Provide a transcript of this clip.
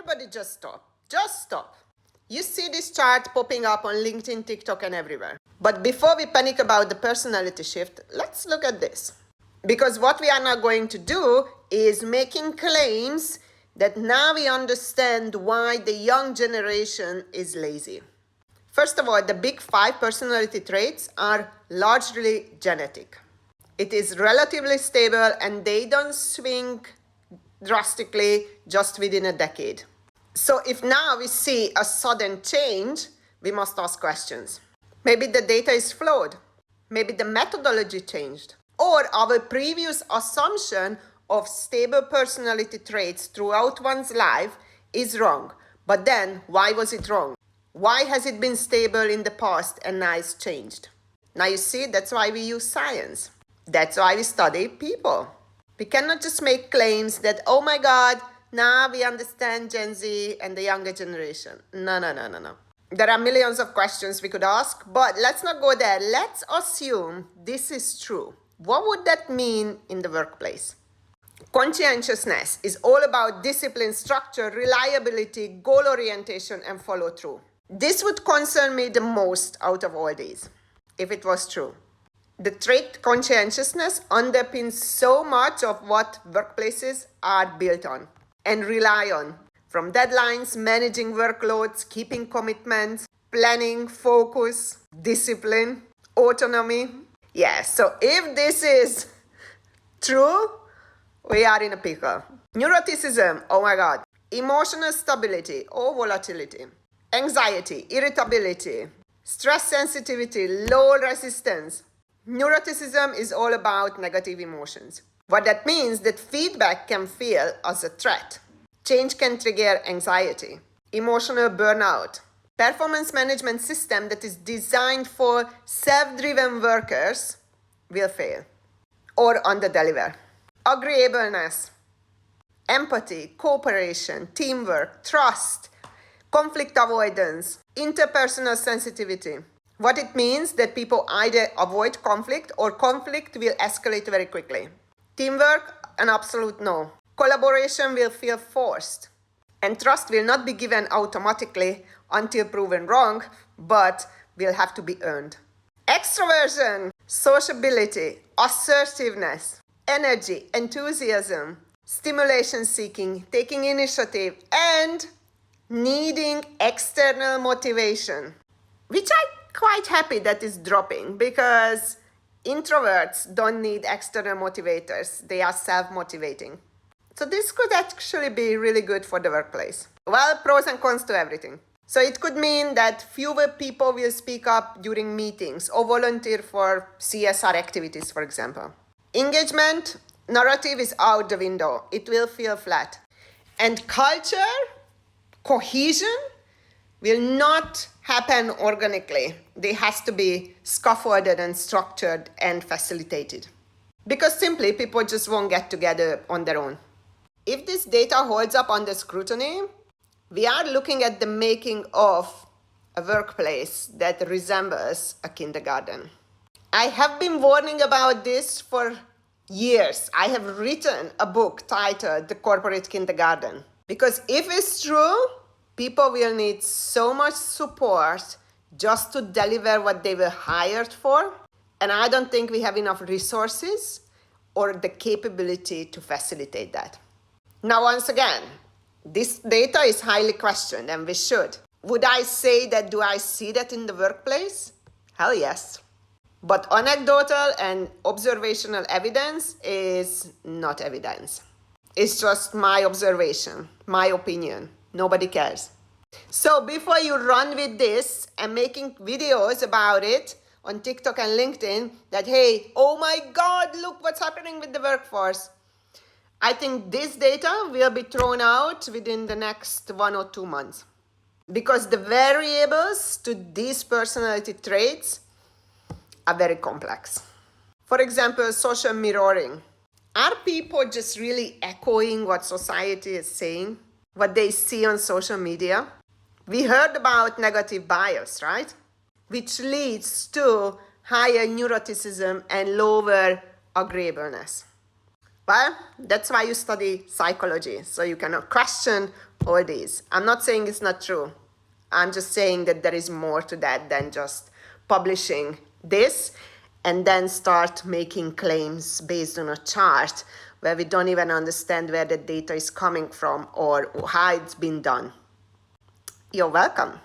everybody just stop. Just stop. You see this chart popping up on LinkedIn, TikTok, and everywhere. But before we panic about the personality shift, let's look at this. Because what we are now going to do is making claims that now we understand why the young generation is lazy. First of all, the big 5 personality traits are largely genetic. It is relatively stable and they don't swing drastically just within a decade. So if now we see a sudden change, we must ask questions. Maybe the data is flawed. Maybe the methodology changed. Or our previous assumption of stable personality traits throughout one's life is wrong. But then, why was it wrong? Why has it been stable in the past and now it's changed? Now you see, that's why we use science. That's why we study people. We cannot just make claims that, oh my God, now we understand Gen Z and the younger generation. No. There are millions of questions we could ask, but let's not go there. Let's assume this is true. What would that mean in the workplace? Conscientiousness is all about discipline, structure, reliability, goal orientation, and follow through. This would concern me the most out of all these, if it was true. The trait conscientiousness underpins so much of what workplaces are built on and rely on, from deadlines, managing workloads, keeping commitments, planning, focus, discipline, autonomy. Yeah, so if this is true, we are in a pickle. Neuroticism, oh my God. Emotional stability or volatility. Anxiety, irritability, stress sensitivity, low resistance. Neuroticism is all about negative emotions. What that means that feedback can feel as a threat. Change can trigger anxiety, emotional burnout. Performance management system that is designed for self-driven workers will fail or under-deliver. Agreeableness, empathy, cooperation, teamwork, trust, conflict avoidance, interpersonal sensitivity. What it means that people either avoid conflict or conflict will escalate very quickly. Teamwork, an absolute no. Collaboration will feel forced. And trust will not be given automatically until proven wrong, but will have to be earned. Extroversion, sociability, assertiveness, energy, enthusiasm, stimulation seeking, taking initiative, and needing external motivation, which I'm quite happy that is dropping because introverts don't need external motivators. They are self-motivating. So this could actually be really good for the workplace. Well, pros and cons to everything. So it could mean that fewer people will speak up during meetings or volunteer for CSR activities, for example. Engagement narrative is out the window. It will feel flat. And culture, cohesion, will not happen organically. They has to be scaffolded and structured and facilitated. Because simply people just won't get together on their own. If this data holds up under scrutiny, we are looking at the making of a workplace that resembles a kindergarten. I have been warning about this for years. I have written a book titled The Corporate Kindergarten. Because if it's true, people will need so much support just to deliver what they were hired for. And I don't think we have enough resources or the capability to facilitate that. Now, once again, this data is highly questioned and we should. Would I say that do I see that in the workplace? Hell yes. But anecdotal and observational evidence is not evidence. It's just my observation, my opinion. Nobody cares. So before you run with this and making videos about it on TikTok and LinkedIn that, hey, oh my God, look what's happening with the workforce. I think this data will be thrown out within the next 1 or 2 months. Because the variables to these personality traits are very complex. For example, social mirroring. Are people just really echoing what society is saying? What they see on social media? We heard about negative bias, right? Which leads to higher neuroticism and lower agreeableness. Well, that's why you study psychology, so you can question all these. I'm not saying it's not true. I'm just saying that there is more to that than just publishing this and then start making claims based on a chart where we don't even understand where the data is coming from or how it's been done. You're welcome.